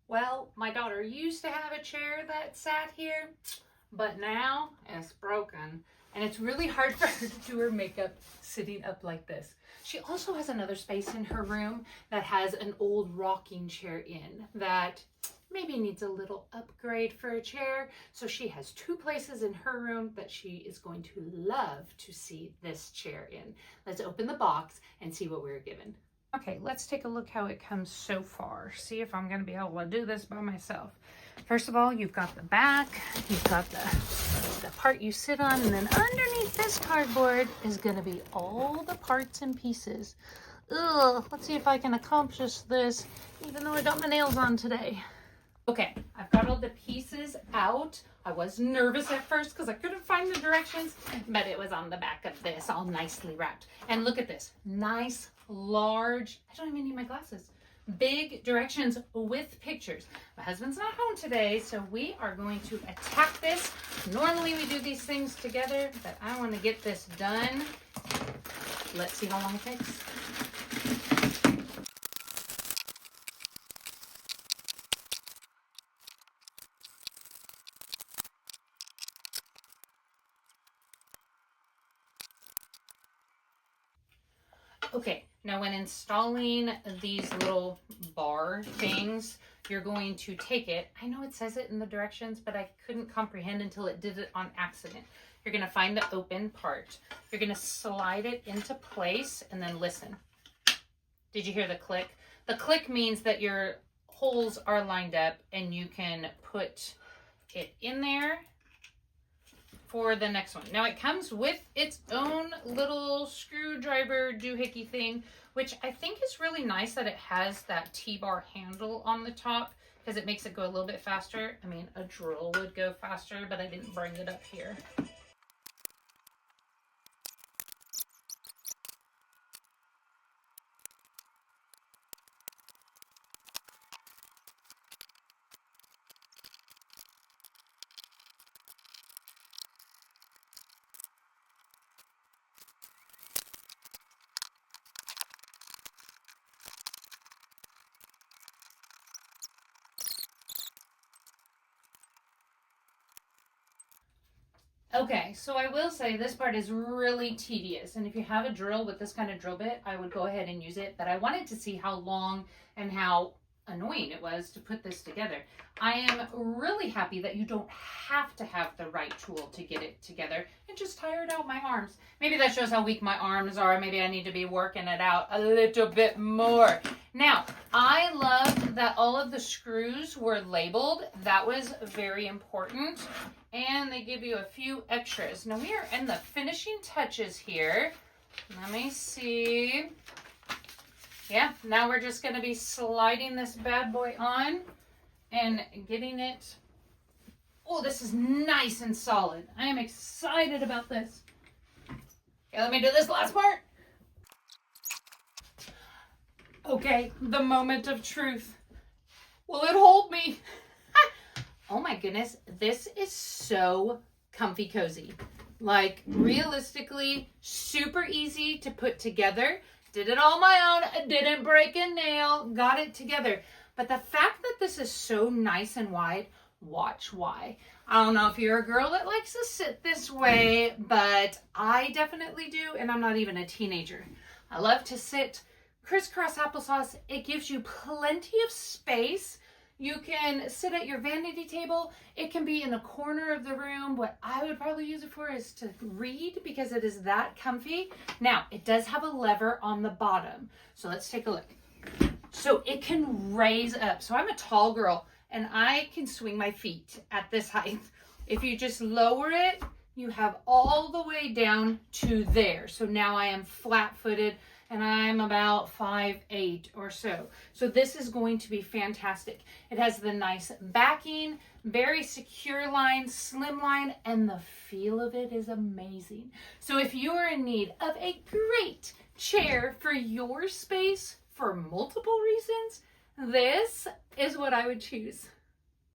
Well, my daughter used to have a chair that sat here, but now it's broken. And it's really hard for her to do her makeup sitting up like this. She also has another space in her room that has an old rocking chair in that maybe needs a little upgrade for a chair. So she has two places in her room that she is going to love to see this chair in. Let's open the box and see what we were given. Okay, let's take a look how it comes so far. See if I'm going to be able to do this by myself. First of all, you've got the back, you've got the part you sit on, and then underneath this cardboard is going to be all the parts and pieces. Ugh, let's see if I can accomplish this, even though I got my nails on today. Okay, I've got all the pieces out. I was nervous at first because I couldn't find the directions, but it was on the back of this, all nicely wrapped. And look at this, nice, large, I don't even need my glasses, big directions with pictures. My husband's not home today, so we are going to attack this. Normally we do these things together, but I want to get this done. Let's see how long it takes. Okay, now when installing these little bar things, you're going to take it. I know it says it in the directions, but I couldn't comprehend until it did it on accident. You're going to find the open part. You're going to slide it into place and then listen. Did you hear the click? The click means that your holes are lined up and you can put it in there for the next one. Now it comes with its own little screwdriver doohickey thing, which I think is really nice that it has that T-bar handle on the top because it makes it go a little bit faster. I mean, a drill would go faster, but I didn't bring it up here. Okay, so I will say this part is really tedious, and if you have a drill with this kind of drill bit, I would go ahead and use it, but I wanted to see how long and how annoying it was to put this together. I am really happy that you don't have to have the right tool to get it together. It just tired out my arms. Maybe that shows how weak my arms are. Maybe I need to be working it out a little bit more. Now, I love that all of the screws were labeled. That was very important. And they give you a few extras. Now we are in the finishing touches here. Let me see. Yeah, now we're just going to be sliding this bad boy on and getting it. Oh, this is nice and solid. I am excited about this. Okay, let me do this last part. Okay, the moment of truth. Will it hold me? Oh my goodness, this is so comfy cozy. Like, realistically, super easy to put together. Did it all my own, I didn't break a nail, got it together. But the fact that this is so nice and wide, watch why. I don't know if you're a girl that likes to sit this way, but I definitely do, and I'm not even a teenager. I love to sit crisscross applesauce. It gives you plenty of space. You can sit at your vanity table. It can be in a corner of the room. What I would probably use it for is to read because it is that comfy. Now, it does have a lever on the bottom. So let's take a look. So it can raise up. So I'm a tall girl and I can swing my feet at this height. If you just lower it, you have all the way down to there. So now I am flat-footed and I'm about 5'8" or so. So this is going to be fantastic. It has the nice backing, very secure line, slim line, and the feel of it is amazing. So if you are in need of a great chair for your space for multiple reasons, this is what I would choose.